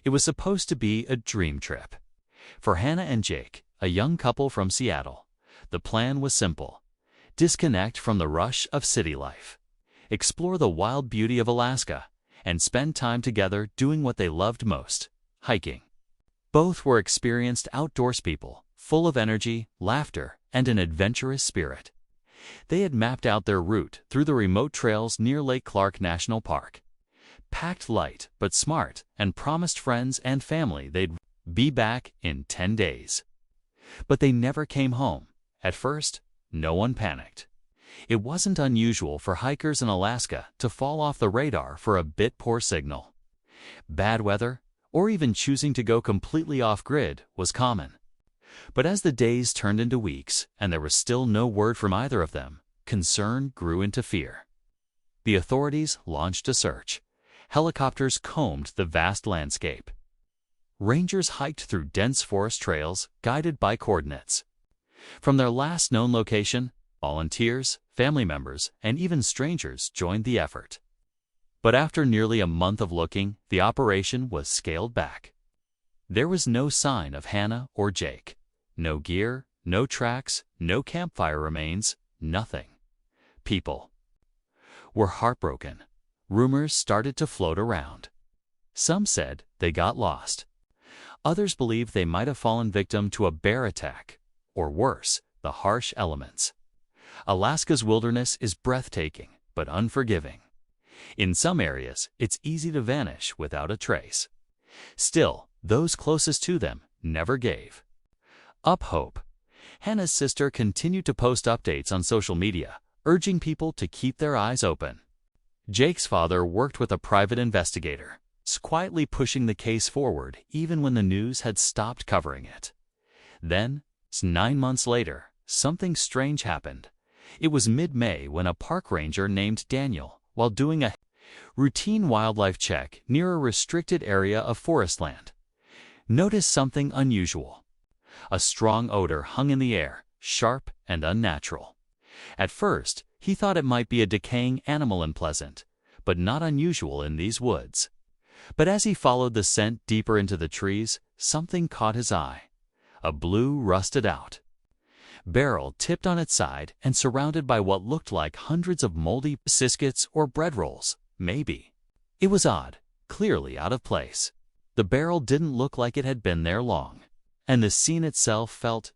It was supposed to be a dream trip. For Hannah and Jake, a young couple from Seattle, the plan was simple: disconnect from the rush of city life, explore the wild beauty of Alaska, and spend time together doing what they loved most: hiking. Both were experienced outdoors people, full of energy, laughter, and an adventurous spirit. They had mapped out their route through the remote trails near Lake Clark National Park, packed light but smart, and promised friends and family they'd be back in 10 days. But they never came home. At first, no one panicked. It wasn't unusual for hikers in Alaska to fall off the radar for a bit poor signal. Bad weather, or even choosing to go completely off-grid, was common. But as the days turned into weeks and there was still no word from either of them, concern grew into fear. The authorities launched a search. Helicopters combed the vast landscape. Rangers hiked through dense forest trails, guided by coordinates. From their last known location, volunteers, family members, and even strangers joined the effort. But after nearly a month of looking, the operation was scaled back. There was no sign of Hannah or Jake. No gear, no tracks, no campfire remains, nothing. People were heartbroken. Rumors started to float around. Some said they got lost. Others believed they might have fallen victim to a bear attack, or worse, the harsh elements. Alaska's wilderness is breathtaking but unforgiving. In some areas, it's easy to vanish without a trace. Still, those closest to them never gave up hope. Hannah's sister continued to post updates on social media, urging people to keep their eyes open. Jake's father worked with a private investigator, quietly pushing the case forward even when the news had stopped covering it. Then, 9 months later, something strange happened. It was mid-May when a park ranger named Daniel, while doing a routine wildlife check near a restricted area of forest land, noticed something unusual. A strong odor hung in the air, sharp and unnatural. At first, he thought it might be a decaying animal, unpleasant, but not unusual in these woods. But as he followed the scent deeper into the trees, something caught his eye. A blue, rusted-out barrel tipped on its side and surrounded by what looked like hundreds of moldy biscuits or bread rolls, maybe. It was odd, clearly out of place. The barrel didn't look like it had been there long, and the scene itself felt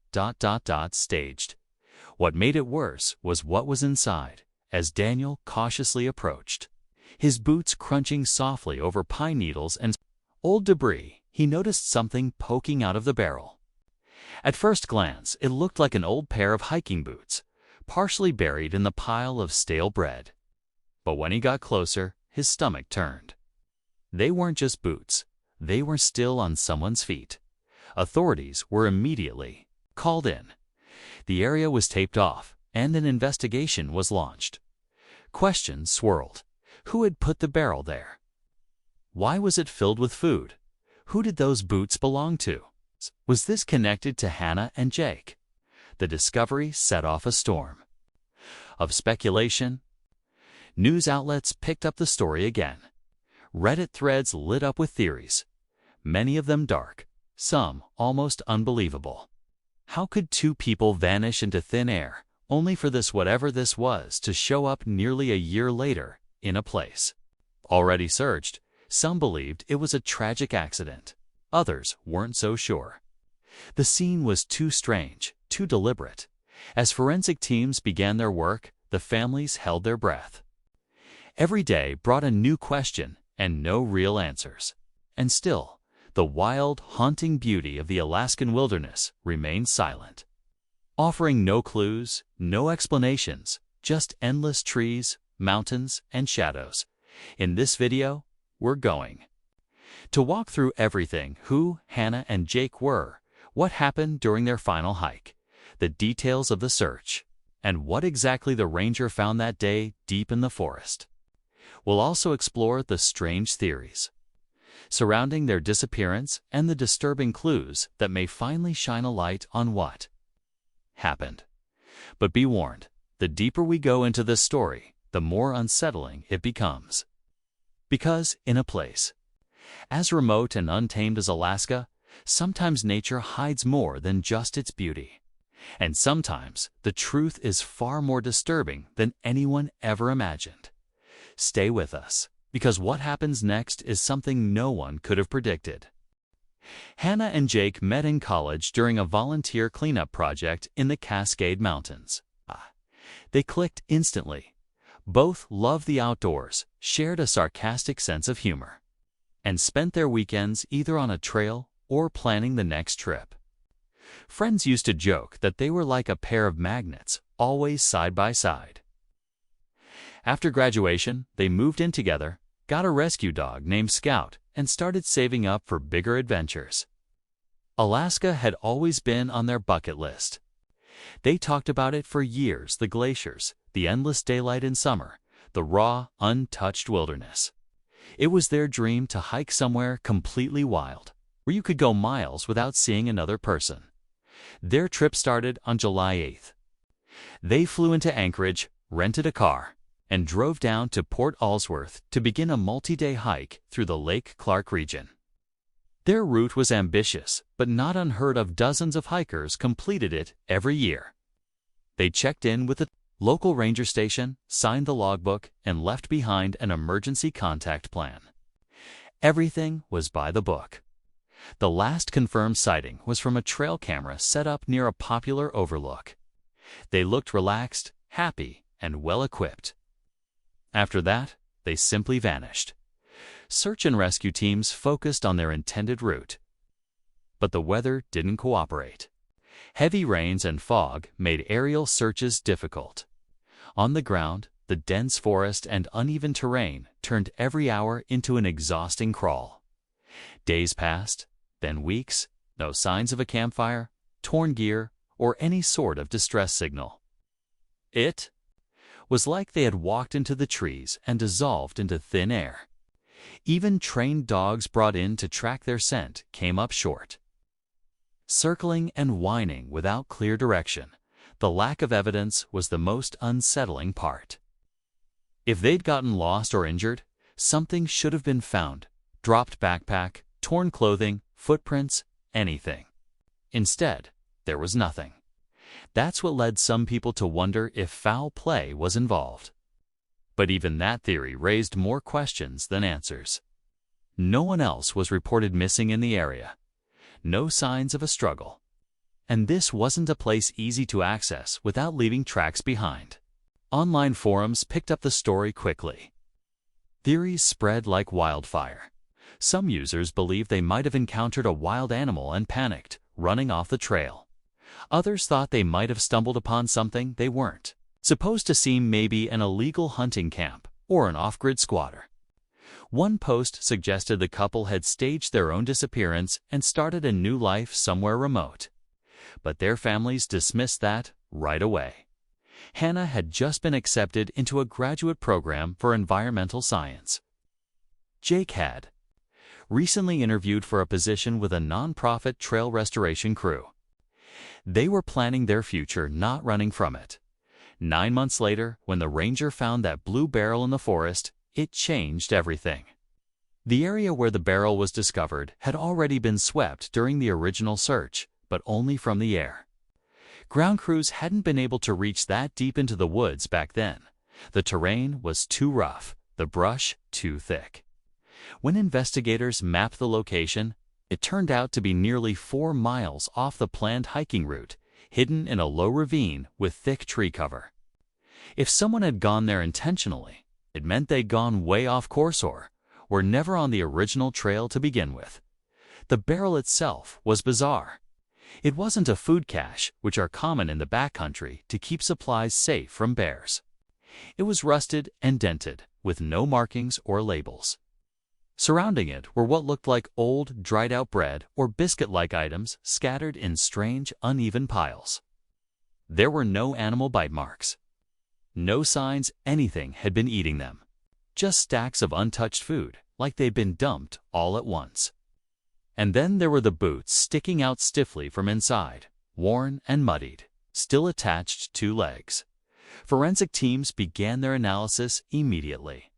staged. What made it worse was what was inside, as Daniel cautiously approached. His boots crunching softly over pine needles and old debris, he noticed something poking out of the barrel. At first glance, it looked like an old pair of hiking boots, partially buried in the pile of stale bread. But when he got closer, his stomach turned. They weren't just boots. They were still on someone's feet. Authorities were immediately called in. The area was taped off, and an investigation was launched. Questions swirled. Who had put the barrel there? Why was it filled with food? Who did those boots belong to? Was this connected to Hannah and Jake? The discovery set off a storm of speculation. News outlets picked up the story again. Reddit threads lit up with theories, many of them dark, some almost unbelievable. How could two people vanish into thin air, only for this whatever this was to show up nearly a year later in a place already searched? Some believed it was a tragic accident. Others weren't so sure. The scene was too strange, too deliberate. As forensic teams began their work, the families held their breath. Every day brought a new question and no real answers. And still, the wild, haunting beauty of the Alaskan wilderness remained silent, offering no clues, no explanations, just endless trees, mountains, and shadows. In this video, we're going to walk through everything: who Hannah and Jake were, what happened during their final hike, the details of the search, and what exactly the ranger found that day deep in the forest. We'll also explore the strange theories surrounding their disappearance and the disturbing clues that may finally shine a light on what happened. But be warned, the deeper we go into this story, the more unsettling it becomes. Because in a place As remote and untamed as Alaska, sometimes nature hides more than just its beauty. And sometimes the truth is far more disturbing than anyone ever imagined. Stay with us, because what happens next is something no one could have predicted. Hannah and Jake met in college during a volunteer cleanup project in the Cascade Mountains. They clicked instantly. Both loved the outdoors, shared a sarcastic sense of humor, and spent their weekends either on a trail or planning the next trip. Friends used to joke that they were like a pair of magnets, always side by side. After graduation, they moved in together, got a rescue dog named Scout, and started saving up for bigger adventures. Alaska had always been on their bucket list. They talked about it for years: the glaciers, the endless daylight in summer, the raw, untouched wilderness. It was their dream to hike somewhere completely wild, where you could go miles without seeing another person. Their trip started on July 8th. They flew into Anchorage, rented a car, and drove down to Port Allsworth to begin a multi-day hike through the Lake Clark region. Their route was ambitious, but not unheard of. Dozens of hikers completed it every year. They checked in with the local ranger station, signed the logbook, and left behind an emergency contact plan. Everything was by the book. The last confirmed sighting was from a trail camera set up near a popular overlook. They looked relaxed, happy, and well-equipped. After that, they simply vanished. Search and rescue teams focused on their intended route. But the weather didn't cooperate. Heavy rains and fog made aerial searches difficult. On the ground, the dense forest and uneven terrain turned every hour into an exhausting crawl. Days passed, then weeks, no signs of a campfire, torn gear, or any sort of distress signal. It was like they had walked into the trees and dissolved into thin air. Even trained dogs brought in to track their scent came up short. Circling and whining without clear direction, the lack of evidence was the most unsettling part. If they'd gotten lost or injured, something should have been found: dropped backpack, torn clothing, footprints, anything. Instead, there was nothing. That's what led some people to wonder if foul play was involved. But even that theory raised more questions than answers. No one else was reported missing in the area. No signs of a struggle. And this wasn't a place easy to access without leaving tracks behind. Online forums picked up the story quickly. Theories spread like wildfire. Some users believed they might have encountered a wild animal and panicked, running off the trail. Others thought they might have stumbled upon something they weren't supposed to see, maybe an illegal hunting camp or an off-grid squatter. One post suggested the couple had staged their own disappearance and started a new life somewhere remote. But their families dismissed that right away. Hannah had just been accepted into a graduate program for environmental science. Jake had recently interviewed for a position with a nonprofit trail restoration crew. They were planning their future, not running from it. 9 months later, when the ranger found that blue barrel in the forest, it changed everything. The area where the barrel was discovered had already been swept during the original search, but only from the air. Ground crews hadn't been able to reach that deep into the woods back then. The terrain was too rough, the brush too thick. When investigators mapped the location, it turned out to be nearly 4 miles off the planned hiking route, hidden in a low ravine with thick tree cover. If someone had gone there intentionally, it meant they'd gone way off course or were never on the original trail to begin with. The barrel itself was bizarre. It wasn't a food cache, which are common in the backcountry to keep supplies safe from bears. It was rusted and dented, with no markings or labels. Surrounding it were what looked like old, dried-out bread or biscuit-like items scattered in strange, uneven piles. There were no animal bite marks. No signs anything had been eating them. Just stacks of untouched food, like they'd been dumped all at once. And then there were the boots sticking out stiffly from inside, worn and muddied, still attached to legs. Forensic teams began their analysis immediately.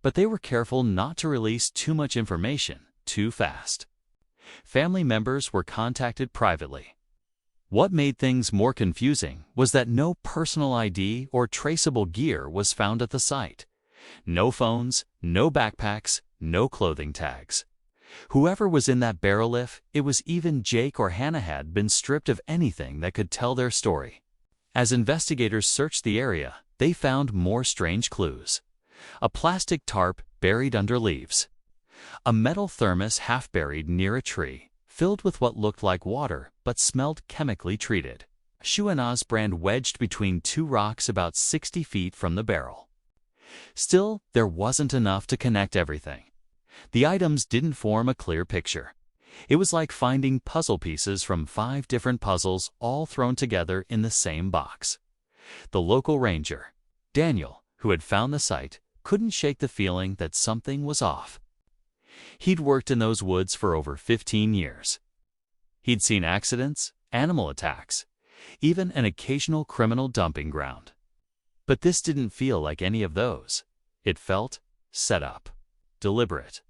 But they were careful not to release too much information too fast. Family members were contacted privately. What made things more confusing was that no personal ID or traceable gear was found at the site. No phones, no backpacks, no clothing tags. Whoever was in that barrel, if it was even Jake or Hannah, had been stripped of anything that could tell their story. As investigators searched the area, they found more strange clues. A plastic tarp buried under leaves. A metal thermos half buried near a tree, filled with what looked like water but smelled chemically treated. A Shuanaz brand wedged between two rocks about 60 feet from the barrel. Still, there wasn't enough to connect everything. The items didn't form a clear picture. It was like finding puzzle pieces from 5 different puzzles all thrown together in the same box. The local ranger, Daniel, who had found the site, couldn't shake the feeling that something was off. He'd worked in those woods for over 15 years. He'd seen accidents, animal attacks, even an occasional criminal dumping ground. But this didn't feel like any of those. It felt set up, deliberate,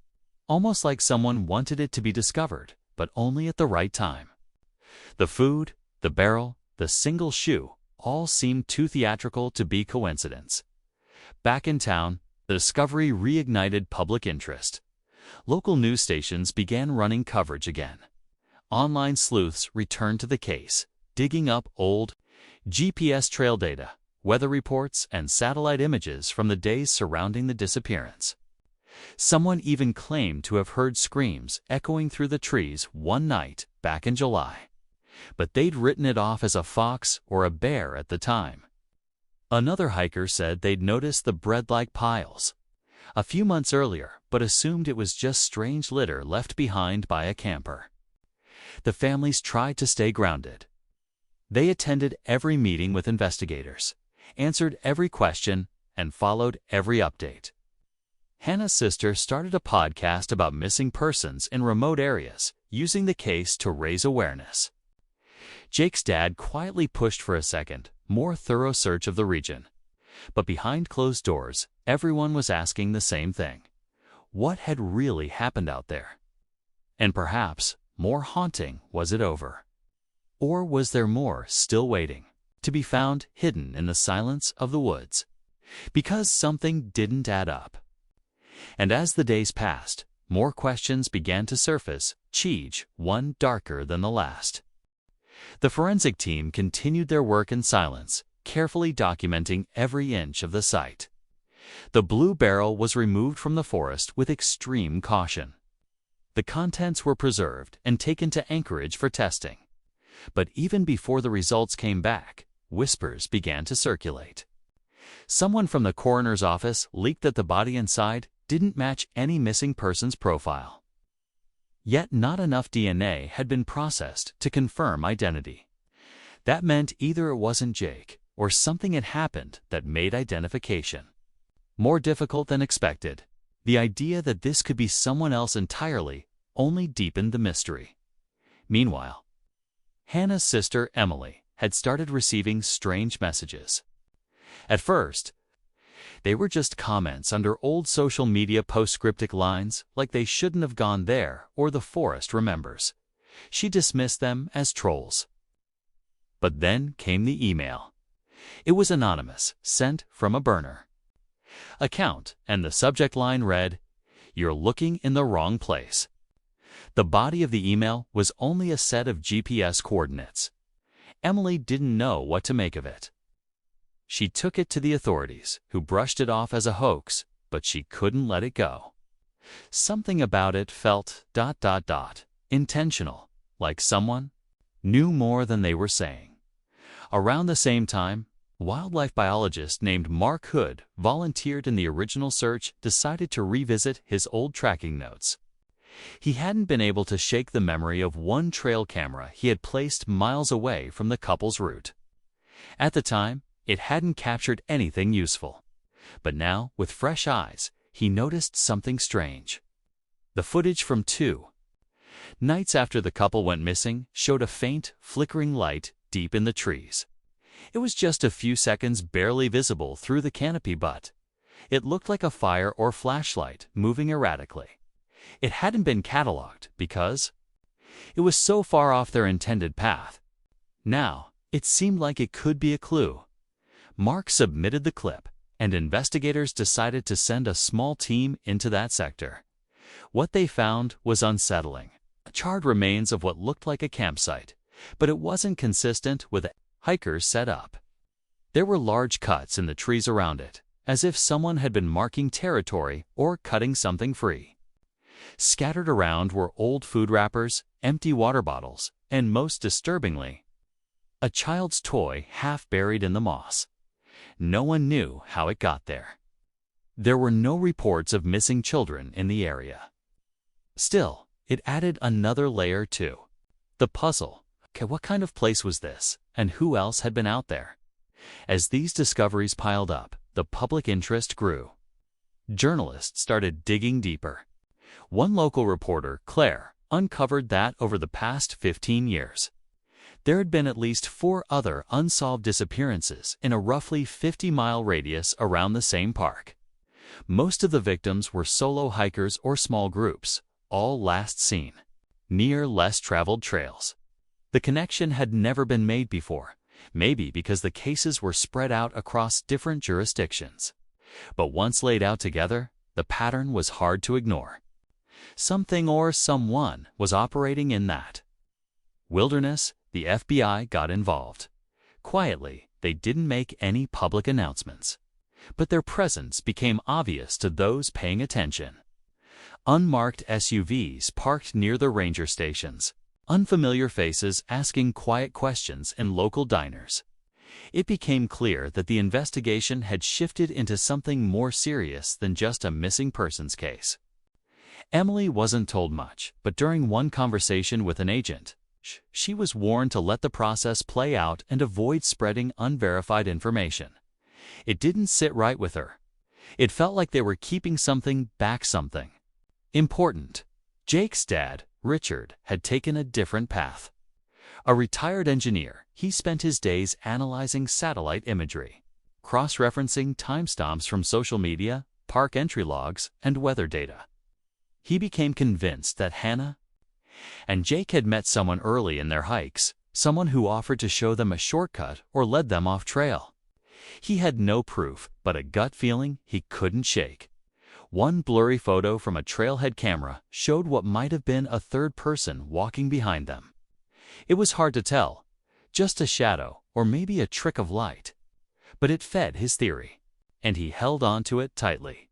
almost like someone wanted it to be discovered, but only at the right time. The food, the barrel, the single shoe, all seemed too theatrical to be coincidence. Back in town, the discovery reignited public interest. Local news stations began running coverage again. Online sleuths returned to the case, digging up old GPS trail data, weather reports, and satellite images from the days surrounding the disappearance. Someone even claimed to have heard screams echoing through the trees one night back in July, but they'd written it off as a fox or a bear at the time. Another hiker said they'd noticed the bread-like piles a few months earlier, but assumed it was just strange litter left behind by a camper. The families tried to stay grounded. They attended every meeting with investigators, answered every question, and followed every update. Hannah's sister started a podcast about missing persons in remote areas, using the case to raise awareness. Jake's dad quietly pushed for a second, more thorough search of the region. But behind closed doors, everyone was asking the same thing. What had really happened out there? And perhaps, more haunting, was it over? Or was there more still waiting to be found hidden in the silence of the woods? Because something didn't add up. And as the days passed, more questions began to surface, each one darker than the last. The forensic team continued their work in silence, carefully documenting every inch of the site. The blue barrel was removed from the forest with extreme caution. The contents were preserved and taken to Anchorage for testing. But even before the results came back, whispers began to circulate. Someone from the coroner's office leaked that the body inside didn't match any missing person's profile. Yet not enough DNA had been processed to confirm identity. That meant either it wasn't Jake, or something had happened that made identification more difficult than expected. The idea that this could be someone else entirely only deepened the mystery. Meanwhile, Hannah's sister Emily had started receiving strange messages. At first, they were just comments under old social media postscriptic lines like they shouldn't have gone there or the forest remembers. She dismissed them as trolls. But then came the email. It was anonymous, sent from a burner account, and the subject line read, "You're looking in the wrong place." The body of the email was only a set of GPS coordinates. Emily didn't know what to make of it. She took it to the authorities, who brushed it off as a hoax, but she couldn't let it go. Something about it felt ... intentional, like someone knew more than they were saying. Around the same time, a wildlife biologist named Mark Hood volunteered in the original search, decided to revisit his old tracking notes. He hadn't been able to shake the memory of one trail camera he had placed miles away from the couple's route. At the time, it hadn't captured anything useful. But now, with fresh eyes, he noticed something strange. The footage from 2 nights after the couple went missing showed a faint, flickering light deep in the trees. It was just a few seconds, barely visible through the canopy, but it looked like a fire or flashlight moving erratically. It hadn't been cataloged because it was so far off their intended path. Now, it seemed like it could be a clue. Mark submitted the clip, and investigators decided to send a small team into that sector. What they found was unsettling. Charred remains of what looked like a campsite, but it wasn't consistent with the hikers set up. There were large cuts in the trees around it, as if someone had been marking territory or cutting something free. Scattered around were old food wrappers, empty water bottles, and most disturbingly, a child's toy half buried in the moss. No one knew how it got there. There were no reports of missing children in the area. Still, it added another layer to the puzzle. Okay, what kind of place was this, and who else had been out there? As these discoveries piled up, the public interest grew. Journalists started digging deeper. One local reporter, Claire, uncovered that over the past 15 years, there had been at least 4 other unsolved disappearances in a roughly 50-mile radius around the same park. Most of the victims were solo hikers or small groups, all last seen near less traveled trails. The connection had never been made before, maybe because the cases were spread out across different jurisdictions. But once laid out together, the pattern was hard to ignore. Something or someone was operating in that wilderness. The FBI got involved. Quietly, they didn't make any public announcements, but their presence became obvious to those paying attention. Unmarked SUVs parked near the ranger stations, unfamiliar faces asking quiet questions in local diners. It became clear that the investigation had shifted into something more serious than just a missing persons case. Emily wasn't told much, but during one conversation with an agent, she was warned to let the process play out and avoid spreading unverified information. It didn't sit right with her. It felt like they were keeping something back, something important. Jake's dad, Richard, had taken a different path. A retired engineer, he spent his days analyzing satellite imagery, cross-referencing timestamps from social media, park entry logs, and weather data. He became convinced that Hannah and Jake had met someone early in their hikes, someone who offered to show them a shortcut or led them off trail. He had no proof, but a gut feeling he couldn't shake. One blurry photo from a trailhead camera showed what might have been a third person walking behind them. It was hard to tell, just a shadow or maybe a trick of light. But it fed his theory, and he held on to it tightly.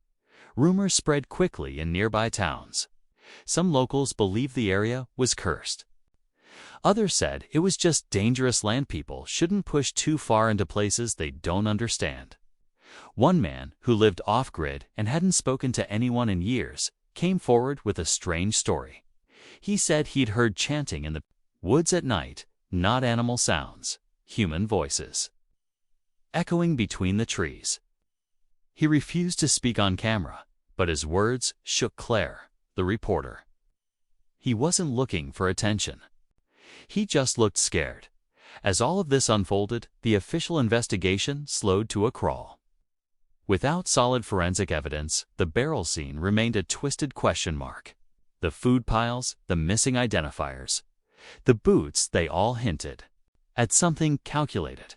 Rumors spread quickly in nearby towns. Some locals believed the area was cursed. Others said it was just dangerous land. People shouldn't push too far into places they don't understand. One man, who lived off-grid and hadn't spoken to anyone in years, came forward with a strange story. He said he'd heard chanting in the woods at night, not animal sounds, human voices, echoing between the trees. He refused to speak on camera, but his words shook Claire, the reporter. He wasn't looking for attention. He just looked scared. As all of this unfolded, the official investigation slowed to a crawl. Without solid forensic evidence, the burial scene remained a twisted question mark. The food piles, the missing identifiers, the boots, they all hinted at something calculated.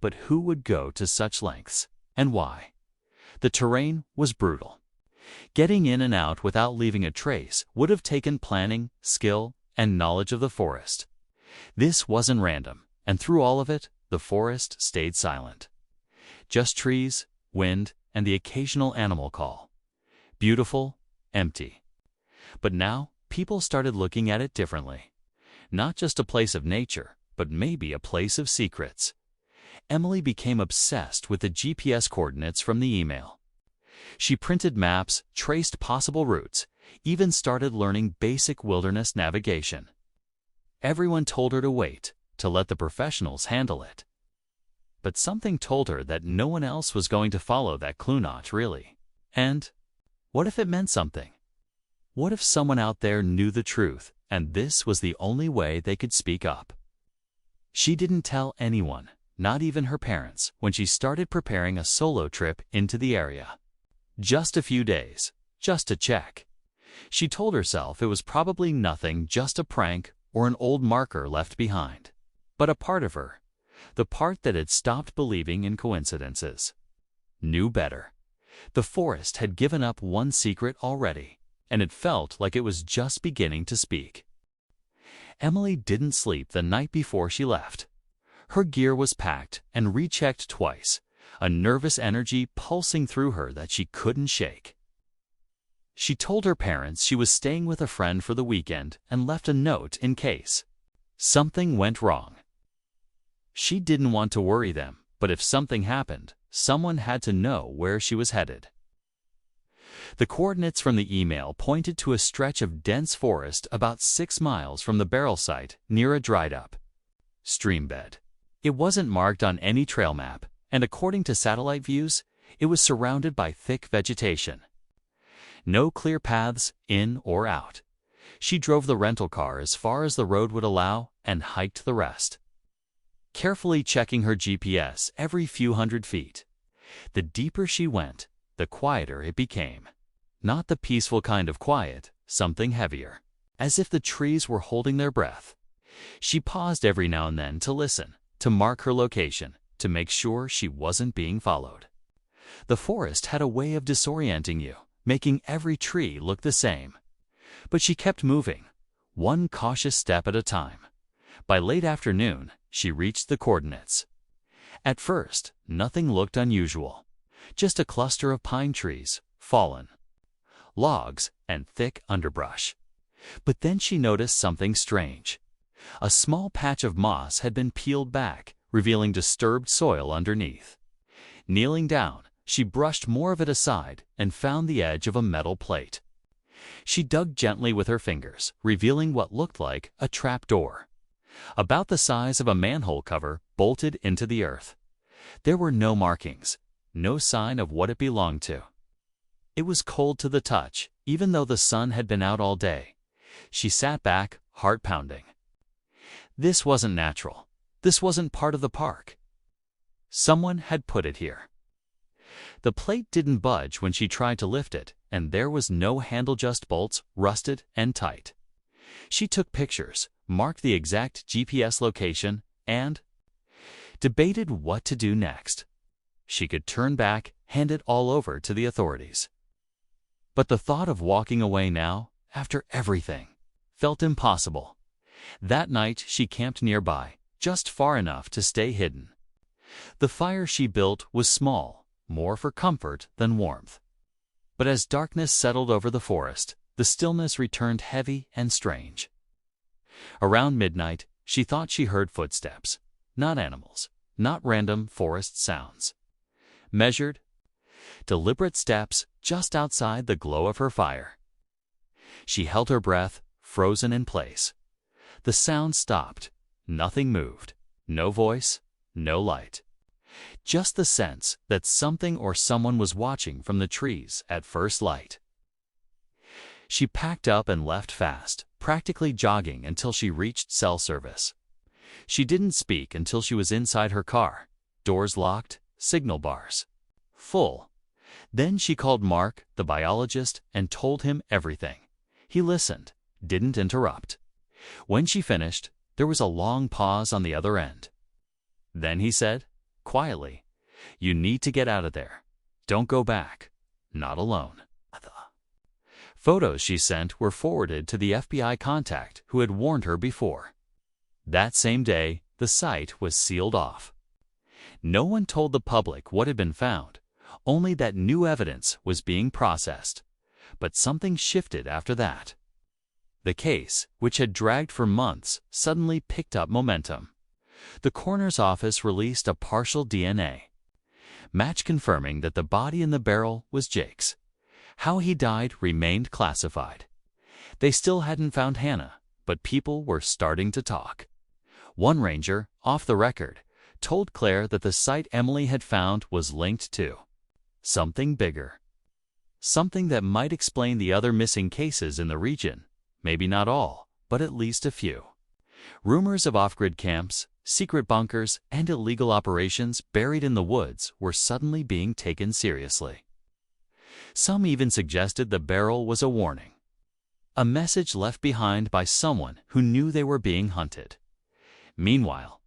But who would go to such lengths, and why? The terrain was brutal. Getting in and out without leaving a trace would have taken planning, skill, and knowledge of the forest. This wasn't random, and through all of it, the forest stayed silent. Just trees, wind, and the occasional animal call. Beautiful, empty. But now, people started looking at it differently. Not just a place of nature, but maybe a place of secrets. Emily became obsessed with the GPS coordinates from the email. She printed maps, traced possible routes, even started learning basic wilderness navigation. Everyone told her to wait, to let the professionals handle it. But something told her that no one else was going to follow that clue, not really. And what if it meant something? What if someone out there knew the truth, and this was the only way they could speak up? She didn't tell anyone, not even her parents, when she started preparing a solo trip into the area. Just a few days, just to check. She told herself it was probably nothing, just a prank or an old marker left behind. But a part of her, the part that had stopped believing in coincidences, knew better. The forest had given up one secret already, and it felt like it was just beginning to speak. Emily didn't sleep the night before she left. Her gear was packed and rechecked twice, a nervous energy pulsing through her that she couldn't shake. She told her parents she was staying with a friend for the weekend and left a note in case something went wrong. She didn't want to worry them, but if something happened, someone had to know where she was headed. The coordinates from the email pointed to a stretch of dense forest about 6 miles from the burial site near a dried-up stream bed. It wasn't marked on any trail map, and according to satellite views, it was surrounded by thick vegetation. No clear paths in or out. She drove the rental car as far as the road would allow and hiked the rest, carefully checking her GPS every few hundred feet. The deeper she went, the quieter it became. Not the peaceful kind of quiet, something heavier, as if the trees were holding their breath. She paused every now and then to listen, to mark her location, to make sure she wasn't being followed. The forest had a way of disorienting you, making every tree look the same. But she kept moving, one cautious step at a time. By late afternoon, she reached the coordinates. At first, nothing looked unusual. Just a cluster of pine trees, fallen logs, and thick underbrush. But then she noticed something strange. A small patch of moss had been peeled back, revealing disturbed soil underneath. Kneeling down, she brushed more of it aside and found the edge of a metal plate. She dug gently with her fingers, revealing what looked like a trap door, about the size of a manhole cover bolted into the earth. There were no markings, no sign of what it belonged to. It was cold to the touch, even though the sun had been out all day. She sat back, heart pounding. This wasn't natural. This wasn't part of the park. Someone had put it here. The plate didn't budge when she tried to lift it, and there was no handle, just bolts, rusted and tight. She took pictures, marked the exact GPS location, and debated what to do next. She could turn back, hand it all over to the authorities. But the thought of walking away now, after everything, felt impossible. That night she camped nearby, just far enough to stay hidden. The fire she built was small, more for comfort than warmth. But as darkness settled over the forest, the stillness returned heavy and strange. Around midnight, she thought she heard footsteps. Not animals, not random forest sounds. Measured, deliberate steps just outside the glow of her fire. She held her breath, frozen in place. The sound stopped. Nothing moved. No voice, no light. Just the sense that something or someone was watching from the trees at first light. She packed up and left fast, practically jogging until she reached cell service. She didn't speak until she was inside her car. Doors locked, signal bars full. Then she called Mark, the biologist, and told him everything. He listened, didn't interrupt. When she finished, there was a long pause on the other end. Then he said, quietly, "You need to get out of there. Don't go back. Not alone." Photos she sent were forwarded to the FBI contact who had warned her before. That same day, the site was sealed off. No one told the public what had been found, only that new evidence was being processed. But something shifted after that. The case, which had dragged for months, suddenly picked up momentum. The coroner's office released a partial DNA match confirming that the body in the barrel was Jake's. How he died remained classified. They still hadn't found Hannah, but people were starting to talk. One ranger, off the record, told Claire that the site Emily had found was linked to something bigger. Something that might explain the other missing cases in the region. Maybe not all, but at least a few. Rumors of off-grid camps, secret bunkers, and illegal operations buried in the woods were suddenly being taken seriously. Some even suggested the barrel was a warning. a message left behind by someone who knew they were being hunted. Meanwhile,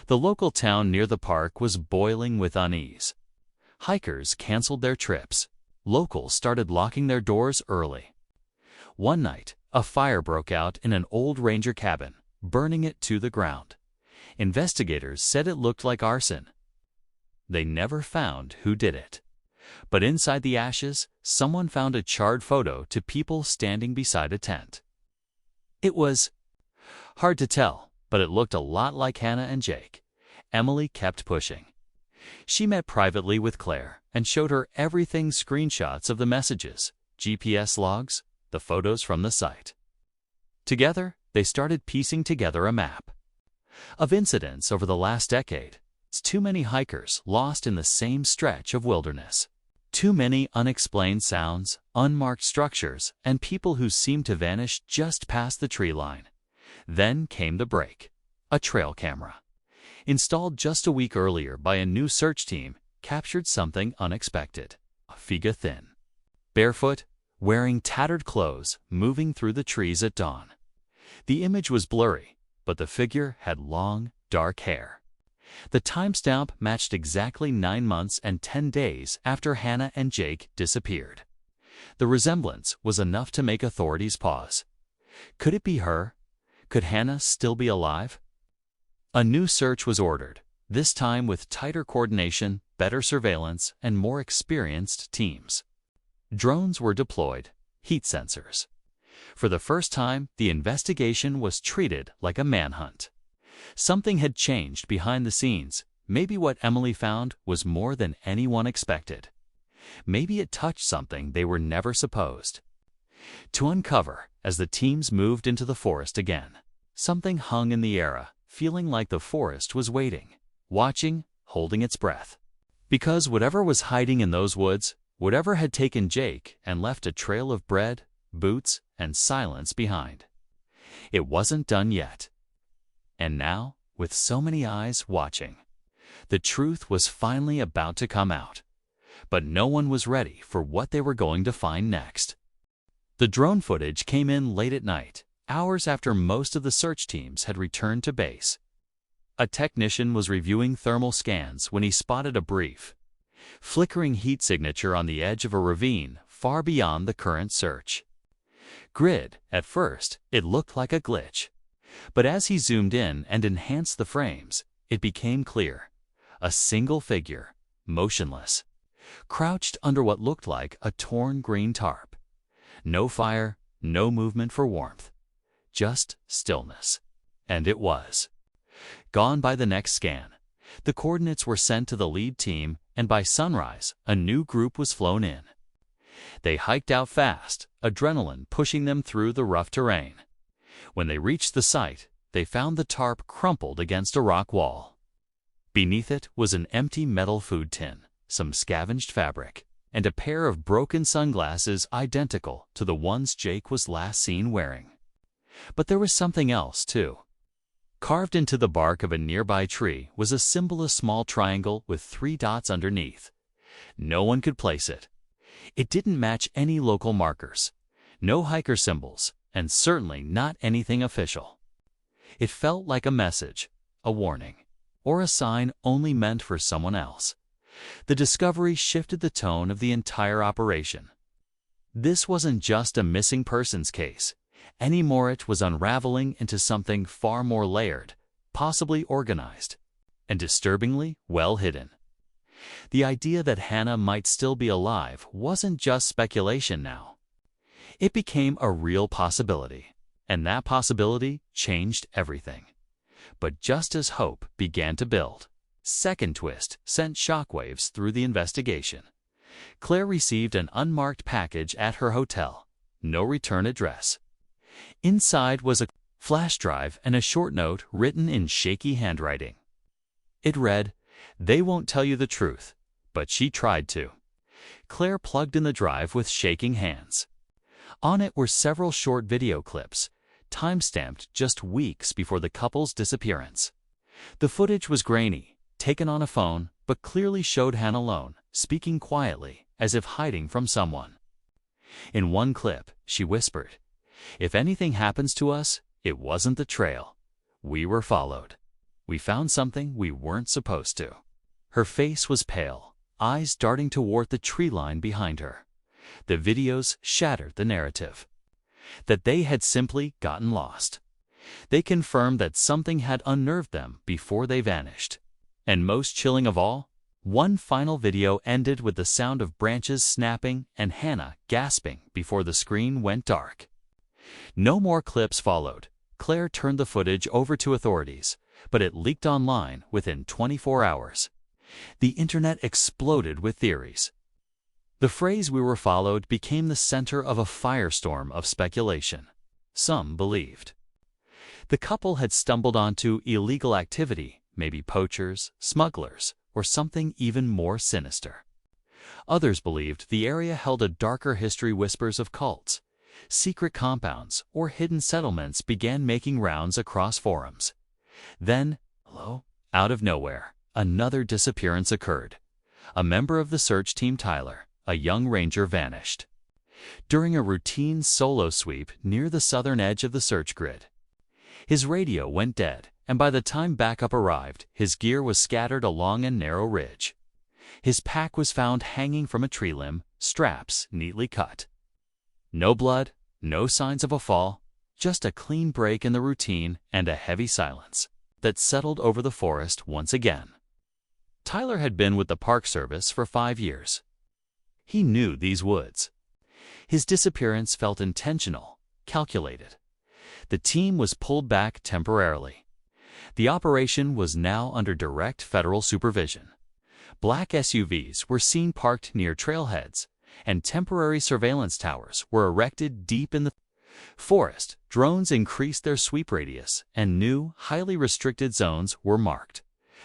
the local town near the park was boiling with unease. Hikers canceled their trips. Locals started locking their doors early. One night, a fire broke out in an old ranger cabin, burning it to the ground. Investigators said it looked like arson. They never found who did it. But inside the ashes, someone found a charred photo to people standing beside a tent. It was hard to tell, but it looked a lot like Hannah and Jake. Emily kept pushing. She met privately with Claire and showed her everything: screenshots of the messages, GPS logs, the photos from the site. Together, they started piecing together a map of incidents over the last decade. It's too many hikers lost in the same stretch of wilderness. Too many unexplained sounds, unmarked structures, and people who seemed to vanish just past the tree line. Then came the break. A trail camera, installed just a week earlier by a new search team, captured something unexpected. A figure thin, barefoot, wearing tattered clothes, moving through the trees at dawn. The image was blurry, but the figure had long, dark hair. The timestamp matched exactly 9 months and 10 days after Hannah and Jake disappeared. The resemblance was enough to make authorities pause. Could it be her? Could Hannah still be alive? A new search was ordered, this time with tighter coordination, better surveillance, and more experienced teams. Drones were deployed, heat sensors. For the first time, the investigation was treated like a manhunt. Something had changed behind the scenes. Maybe what Emily found was more than anyone expected. Maybe it touched something they were never supposed to uncover. As the teams moved into the forest again, something hung in the air, feeling like the forest was waiting, watching, holding its breath. Because whatever was hiding in those woods, whatever had taken Jake and left a trail of bread, boots, and silence behind, it wasn't done yet. And now, with so many eyes watching, the truth was finally about to come out. But no one was ready for what they were going to find next. The drone footage came in late at night, hours after most of the search teams had returned to base. A technician was reviewing thermal scans when he spotted a brief, flickering heat signature on the edge of a ravine far beyond the current search grid. At first, it looked like a glitch. But as he zoomed in and enhanced the frames, it became clear. A single figure, motionless, crouched under what looked like a torn green tarp. No fire, no movement for warmth, just stillness. And it was gone by the next scan. The coordinates were sent to the lead team, and by sunrise, a new group was flown in. They hiked out fast, adrenaline pushing them through the rough terrain. When they reached the site, they found the tarp crumpled against a rock wall. Beneath it was an empty metal food tin, some scavenged fabric, and a pair of broken sunglasses identical to the ones Jake was last seen wearing. But there was something else, too. Carved into the bark of a nearby tree was a symbol, a small triangle with 3 dots underneath. No one could place it. It didn't match any local markers, no hiker symbols, and certainly not anything official. It felt like a message, a warning, or a sign only meant for someone else. The discovery shifted the tone of the entire operation. This wasn't just a missing persons case anymore. It was unraveling into something far more layered, possibly organized, and disturbingly well hidden. The idea that Hannah might still be alive wasn't just speculation now. It became a real possibility, and that possibility changed everything. But just as hope began to build, second twist sent shockwaves through the investigation. Claire received an unmarked package at her hotel, no return address. Inside was a flash drive and a short note written in shaky handwriting. It read, "They won't tell you the truth, but she tried to." Claire plugged in the drive with shaking hands. On it were several short video clips, time-stamped just weeks before the couple's disappearance. The footage was grainy, taken on a phone, but clearly showed Hannah alone, speaking quietly, as if hiding from someone. In one clip, she whispered, If anything happens to us, it wasn't the trail. We were followed. We found something we weren't supposed to. Her face was pale, eyes darting toward the tree line behind her. The videos shattered the narrative. That they had simply gotten lost. They confirmed that something had unnerved them before they vanished. And most chilling of all, one final video ended with the sound of branches snapping and Hannah gasping before the screen went dark. No more clips followed. Claire turned the footage over to authorities, but it leaked online within 24 hours. The internet exploded with theories. The phrase "we were followed" became the center of a firestorm of speculation. Some believed the couple had stumbled onto illegal activity, maybe poachers, smugglers, or something even more sinister. Others believed the area held a darker history. Whispers of cults, secret compounds, or hidden settlements began making rounds across forums. Then, out of nowhere, another disappearance occurred. A member of the search team, Tyler, a young ranger, vanished during a routine solo sweep near the southern edge of the search grid. His radio went dead, and by the time backup arrived, his gear was scattered along a narrow ridge. His pack was found hanging from a tree limb, straps neatly cut. No blood, no signs of a fall, just a clean break in the routine and a heavy silence that settled over the forest once again. Tyler had been with the Park Service for 5 years. He knew these woods. His disappearance felt intentional, calculated. The team was pulled back temporarily. The operation was now under direct federal supervision. Black SUVs were seen parked near trailheads, and temporary surveillance towers were erected deep in the forest. Drones increased their sweep radius, and new, highly restricted zones were marked.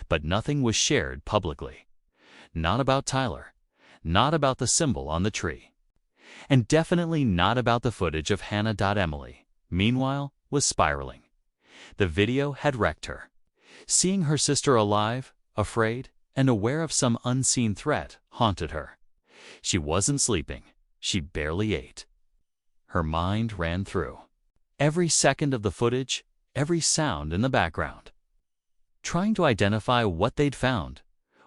But nothing was shared publicly. Not about Tyler. Not about the symbol on the tree. And definitely not about the footage of Hannah. Emily, meanwhile, was spiraling. The video had wrecked her. Seeing her sister alive, afraid, and aware of some unseen threat haunted her. She wasn't sleeping. She barely ate. Her mind ran through every second of the footage, every sound in the background, trying to identify what they'd found,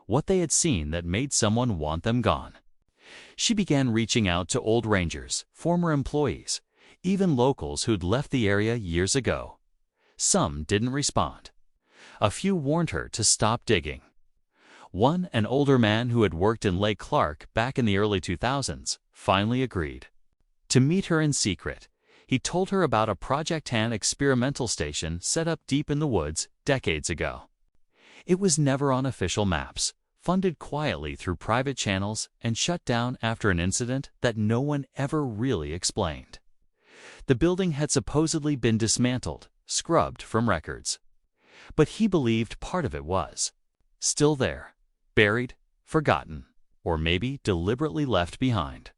what they had seen that made someone want them gone. She began reaching out to old rangers, former employees, even locals who'd left the area years ago. Some didn't respond. A few warned her to stop digging. One, an older man who had worked in Lake Clark back in the early 2000s, finally agreed to meet her in secret. He told her about a Project Han experimental station set up deep in the woods decades ago. It was never on official maps, funded quietly through private channels, and shut down after an incident that no one ever really explained. The building had supposedly been dismantled, scrubbed from records. But he believed part of it was still there, buried, forgotten, or maybe deliberately left behind.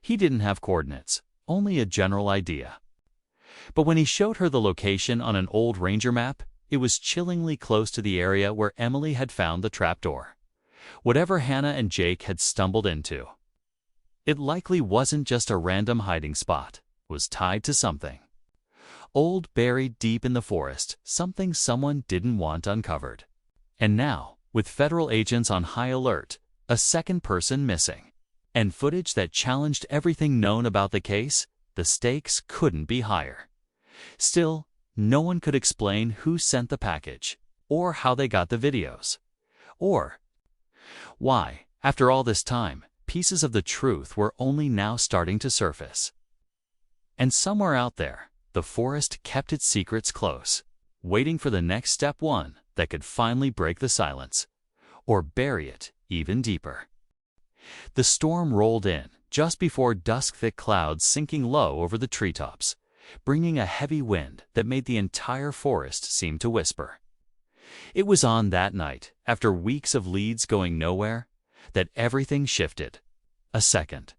He didn't have coordinates, only a general idea. But when he showed her the location on an old ranger map, it was chillingly close to the area where Emily had found the trapdoor. Whatever Hannah and Jake had stumbled into, it likely wasn't just a random hiding spot. It was tied to something old, buried deep in the forest, something someone didn't want uncovered. And now, with federal agents on high alert, a second person missing, and footage that challenged everything known about the case, the stakes couldn't be higher. Still, no one could explain who sent the package, or how they got the videos, or why, after all this time, pieces of the truth were only now starting to surface. And somewhere out there, the forest kept its secrets close, waiting for the next step, one that could finally break the silence, or bury it even deeper. The storm rolled in just before dusk, thick clouds sinking low over the treetops, bringing a heavy wind that made the entire forest seem to whisper. It was on that night, after weeks of leads going nowhere, that everything shifted. A second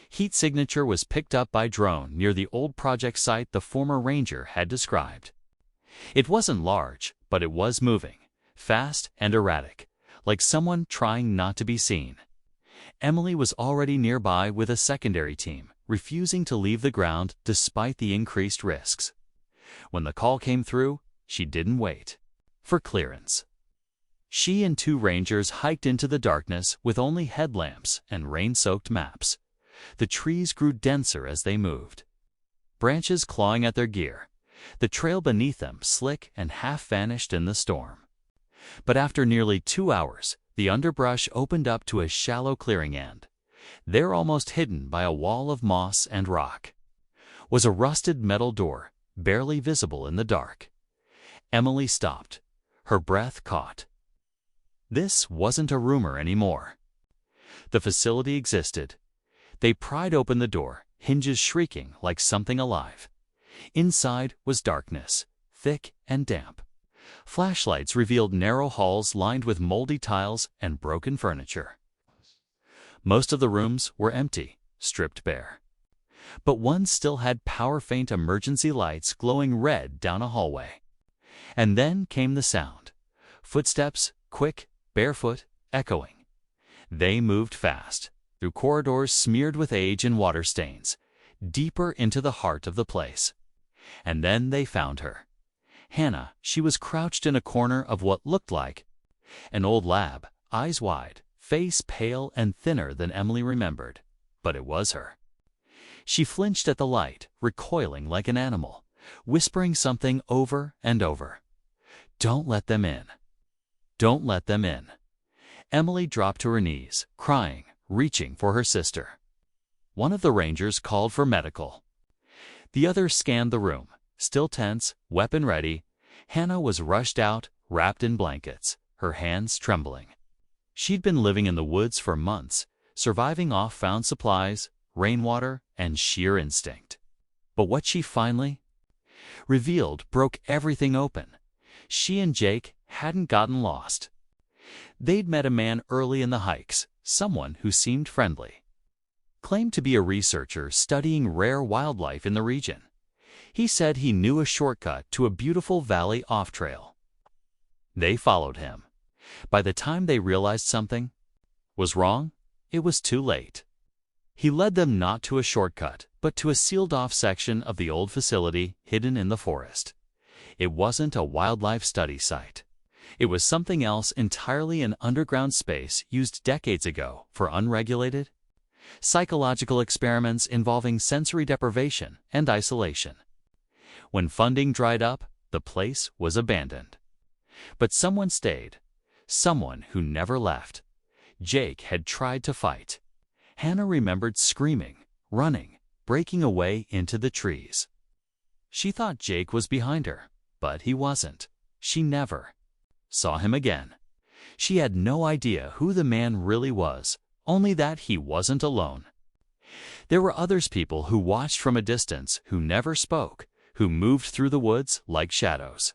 heat signature was picked up by drone near the old project site the former ranger had described. It wasn't large, but it was moving, fast and erratic, like someone trying not to be seen. Emily was already nearby with a secondary team, refusing to leave the ground despite the increased risks. When the call came through, she didn't wait for clearance. She and 2 rangers hiked into the darkness with only headlamps and rain-soaked maps. The trees grew denser as they moved, branches clawing at their gear. The trail beneath them slick and half vanished in the storm. But after nearly 2 hours, the underbrush opened up to a shallow clearing end. There, almost hidden by a wall of moss and rock, was a rusted metal door, barely visible in the dark. Emily stopped, her breath caught. This wasn't a rumor anymore. The facility existed. They pried open the door, hinges shrieking like something alive. Inside was darkness, thick and damp. Flashlights revealed narrow halls lined with moldy tiles and broken furniture. Most of the rooms were empty, stripped bare. But one still had power-faint emergency lights glowing red down a hallway. And then came the sound. Footsteps, quick, barefoot, echoing. They moved fast, through corridors smeared with age and water stains, deeper into the heart of the place. And then they found her. Hannah, she was crouched in a corner of what looked like an old lab, eyes wide, face pale and thinner than Emily remembered. But it was her. She flinched at the light, recoiling like an animal, whispering something over and over. "Don't let them in. Don't let them in." Emily dropped to her knees, crying, reaching for her sister. One of the rangers called for medical. The others scanned the room. Still tense, weapon ready, Hannah was rushed out, wrapped in blankets, her hands trembling. She'd been living in the woods for months, surviving off found supplies, rainwater, and sheer instinct. But what she finally revealed broke everything open. She and Jake hadn't gotten lost. They'd met a man early in the hikes, someone who seemed friendly. Claimed to be a researcher studying rare wildlife in the region. He said he knew a shortcut to a beautiful valley off-trail. They followed him. By the time they realized something was wrong, it was too late. He led them not to a shortcut, but to a sealed-off section of the old facility hidden in the forest. It wasn't a wildlife study site. It was something else entirely, an underground space used decades ago for unregulated psychological experiments involving sensory deprivation and isolation. When funding dried up, the place was abandoned. But someone stayed, someone who never left. Jake had tried to fight. Hannah remembered screaming, running, breaking away into the trees. She thought Jake was behind her, but he wasn't. She never saw him again. She had no idea who the man really was, only that he wasn't alone. There were others, people who watched from a distance, who never spoke, who moved through the woods like shadows.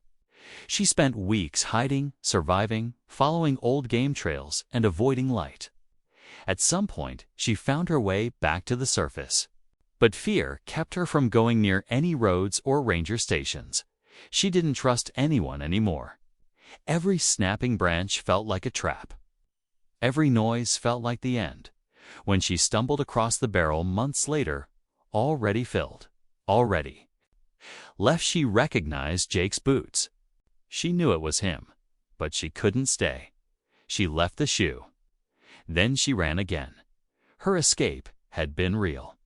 She spent weeks hiding, surviving, following old game trails, and avoiding light. At some point, she found her way back to the surface. But fear kept her from going near any roads or ranger stations. She didn't trust anyone anymore. Every snapping branch felt like a trap. Every noise felt like the end. When she stumbled across the barrel months later, already filled, already left, she recognized Jake's boots. She knew it was him, but she couldn't stay. She left the shoe. Then she ran again. Her escape had been real.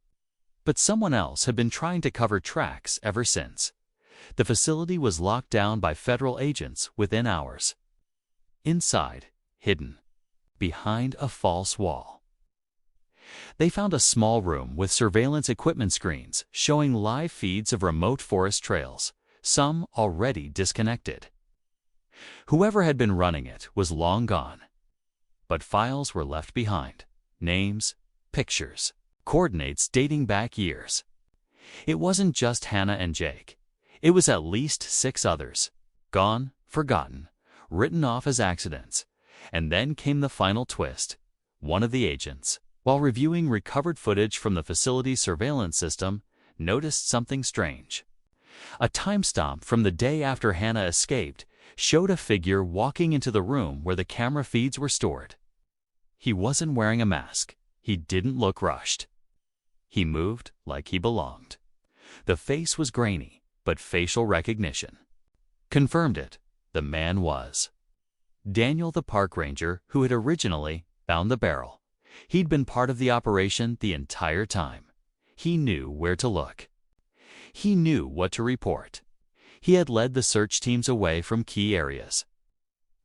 But someone else had been trying to cover tracks ever since. The facility was locked down by federal agents within hours. Inside, hidden behind a false wall, they found a small room with surveillance equipment screens showing live feeds of remote forest trails, some already disconnected. Whoever had been running it was long gone. But files were left behind. Names, pictures, coordinates dating back years. It wasn't just Hannah and Jake. It was at least 6 others. Gone, forgotten, written off as accidents. And then came the final twist. One of the agents, while reviewing recovered footage from the facility's surveillance system, noticed something strange. A timestamp from the day after Hannah escaped showed a figure walking into the room where the camera feeds were stored. He wasn't wearing a mask. he didn't look rushed. He moved like he belonged. The face was grainy, but facial recognition confirmed it. The man was Daniel, the park ranger who had originally found the barrel. He'd been part of the operation the entire time. He knew where to look. He knew what to report. He had led the search teams away from key areas.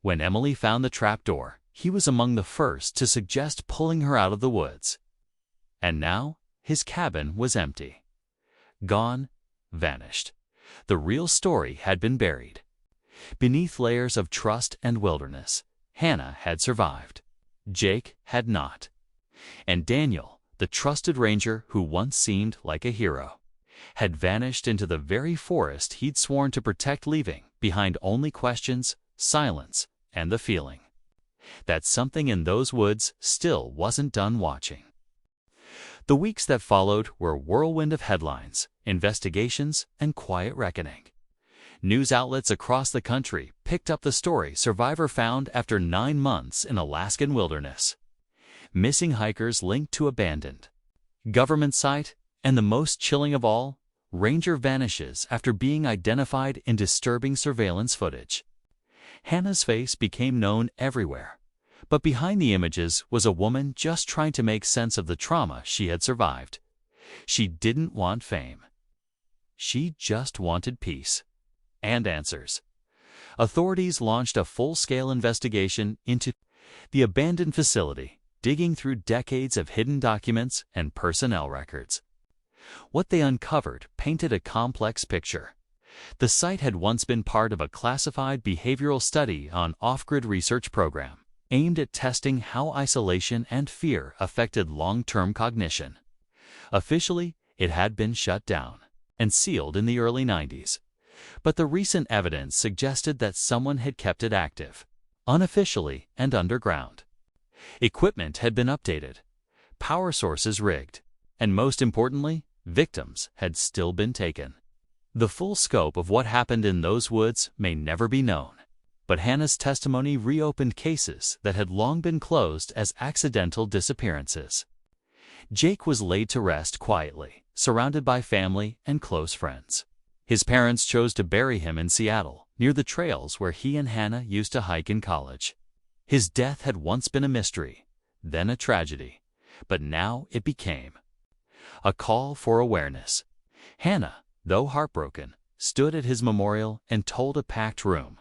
When Emily found the trapdoor, he was among the first to suggest pulling her out of the woods. And now, his cabin was empty. Gone, vanished. The real story had been buried. Beneath layers of trust and wilderness, Hannah had survived. Jake had not. And Daniel, the trusted ranger who once seemed like a hero, had vanished into the very forest he'd sworn to protect, leaving behind only questions, silence, and the feeling that something in those woods still wasn't done watching. The weeks that followed were a whirlwind of headlines, investigations, and quiet reckoning. News outlets across the country picked up the story survivor found after 9 months in Alaskan wilderness. Missing hikers linked to abandoned government site, and the most chilling of all, ranger vanishes after being identified in disturbing surveillance footage. Hannah's face became known everywhere, but behind the images was a woman just trying to make sense of the trauma she had survived. She didn't want fame. She just wanted peace and answers. Authorities launched a full-scale investigation into the abandoned facility, digging through decades of hidden documents and personnel records. What they uncovered painted a complex picture. The site had once been part of a classified behavioral study on off-grid research program, aimed at testing how isolation and fear affected long-term cognition. Officially, it had been shut down and sealed in the early 90s. But the recent evidence suggested that someone had kept it active, unofficially and underground. Equipment had been updated, power sources rigged, and most importantly, victims had still been taken. The full scope of what happened in those woods may never be known, but Hannah's testimony reopened cases that had long been closed as accidental disappearances. Jake was laid to rest quietly, surrounded by family and close friends. His parents chose to bury him in Seattle, near the trails where he and Hannah used to hike in college. His death had once been a mystery, then a tragedy, but now it became a call for awareness. Hannah, though heartbroken, stood at his memorial and told a packed room,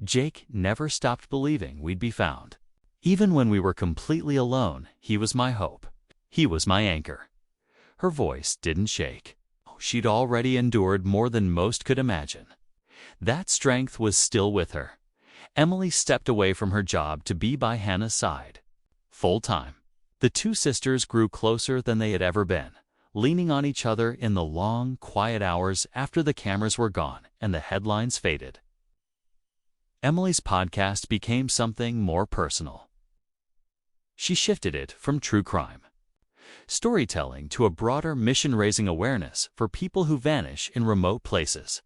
"Jake never stopped believing we'd be found. Even when we were completely alone, he was my hope. He was my anchor." Her voice didn't shake. She'd already endured more than most could imagine. That strength was still with her. Emily stepped away from her job to be by Hannah's side, full-time. The two sisters grew closer than they had ever been, leaning on each other in the long, quiet hours after the cameras were gone and the headlines faded. Emily's podcast became something more personal. She shifted it from true crime storytelling to a broader mission, raising awareness for people who vanish in remote places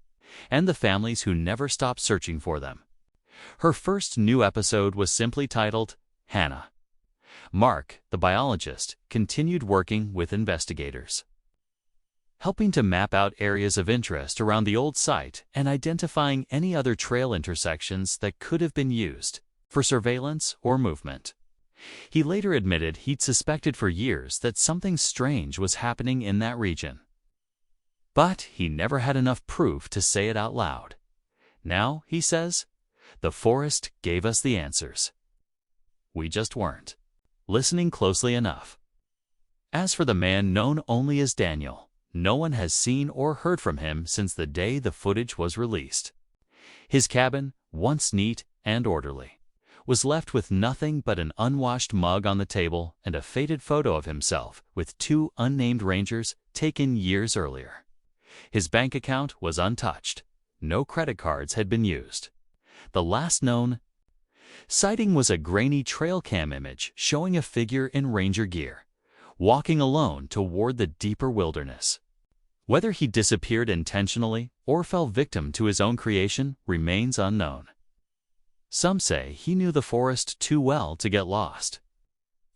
and the families who never stop searching for them. Her first new episode was simply titled Hannah. Mark, the biologist, continued working with investigators, helping to map out areas of interest around the old site and identifying any other trail intersections that could have been used for surveillance or movement. He later admitted he'd suspected for years that something strange was happening in that region, but he never had enough proof to say it out loud. Now, he says, the forest gave us the answers. We just weren't listening closely enough. As for the man known only as Daniel, no one has seen or heard from him since the day the footage was released. His cabin, once neat and orderly, was left with nothing but an unwashed mug on the table and a faded photo of himself with 2 unnamed rangers taken years earlier. His bank account was untouched. No credit cards had been used. The last known sighting was a grainy trail cam image showing a figure in ranger gear, walking alone toward the deeper wilderness. Whether he disappeared intentionally or fell victim to his own creation remains unknown. Some say he knew the forest too well to get lost.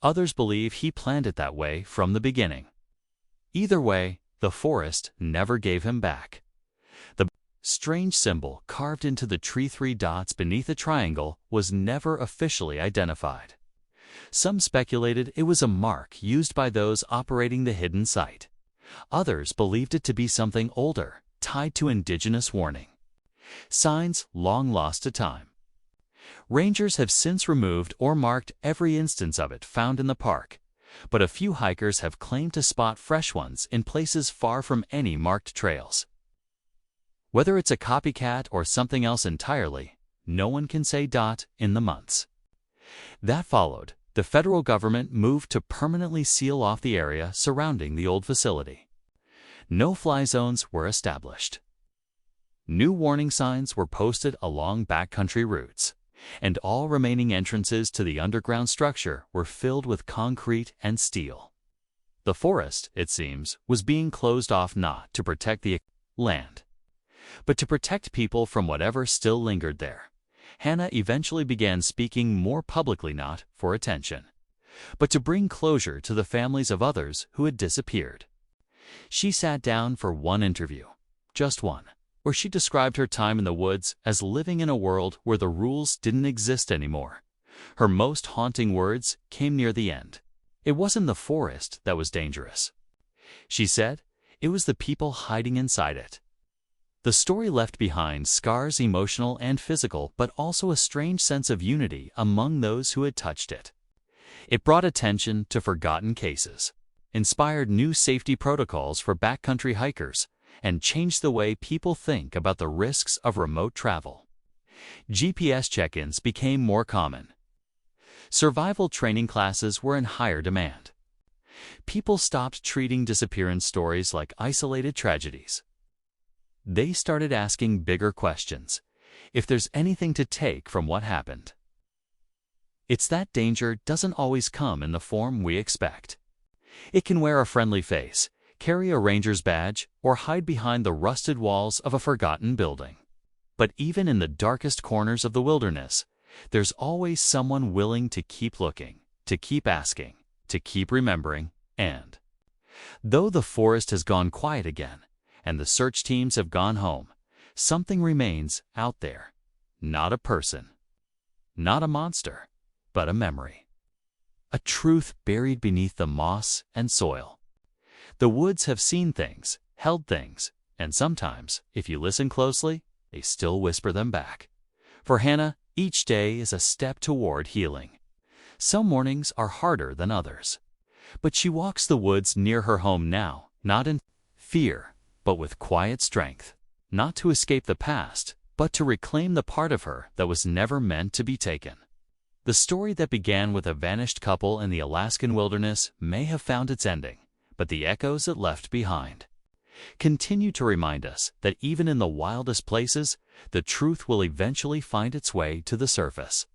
Others believe he planned it that way from the beginning. Either way, the forest never gave him back. The strange symbol carved into the tree, 3 dots beneath a triangle, was never officially identified. Some speculated it was a mark used by those operating the hidden site. Others believed it to be something older, tied to indigenous warning. Signs long lost to time. Rangers have since removed or marked every instance of it found in the park, but a few hikers have claimed to spot fresh ones in places far from any marked trails. Whether it's a copycat or something else entirely, no one can say. In the months that followed, the federal government moved to permanently seal off the area surrounding the old facility. No-fly zones were established. New warning signs were posted along backcountry routes, and all remaining entrances to the underground structure were filled with concrete and steel. The forest, it seems, was being closed off not to protect the land, but to protect people from whatever still lingered there. Hannah eventually began speaking more publicly, not for attention, but to bring closure to the families of others who had disappeared. She sat down for one interview, just one, where she described her time in the woods as living in a world where the rules didn't exist anymore. Her most haunting words came near the end. It wasn't the forest that was dangerous. She said it was the people hiding inside it. The story left behind scars, emotional and physical, but also a strange sense of unity among those who had touched it. It brought attention to forgotten cases, inspired new safety protocols for backcountry hikers, and changed the way people think about the risks of remote travel. GPS check-ins became more common. Survival training classes were in higher demand. People stopped treating disappearance stories like isolated tragedies. They started asking bigger questions. If there's anything to take from what happened, it's that danger doesn't always come in the form we expect. It can wear a friendly face, carry a ranger's badge, or hide behind the rusted walls of a forgotten building. But even in the darkest corners of the wilderness, there's always someone willing to keep looking, to keep asking, to keep remembering, and though the forest has gone quiet again, and the search teams have gone home, something remains out there. Not a person, not a monster, but a memory. A truth buried beneath the moss and soil. The woods have seen things, held things, and sometimes, if you listen closely, they still whisper them back. For Hannah, each day is a step toward healing. Some mornings are harder than others, but she walks the woods near her home now, not in fear, but with quiet strength, not to escape the past, but to reclaim the part of her that was never meant to be taken. The story that began with a vanished couple in the Alaskan wilderness may have found its ending, but the echoes it left behind continue to remind us that even in the wildest places, the truth will eventually find its way to the surface.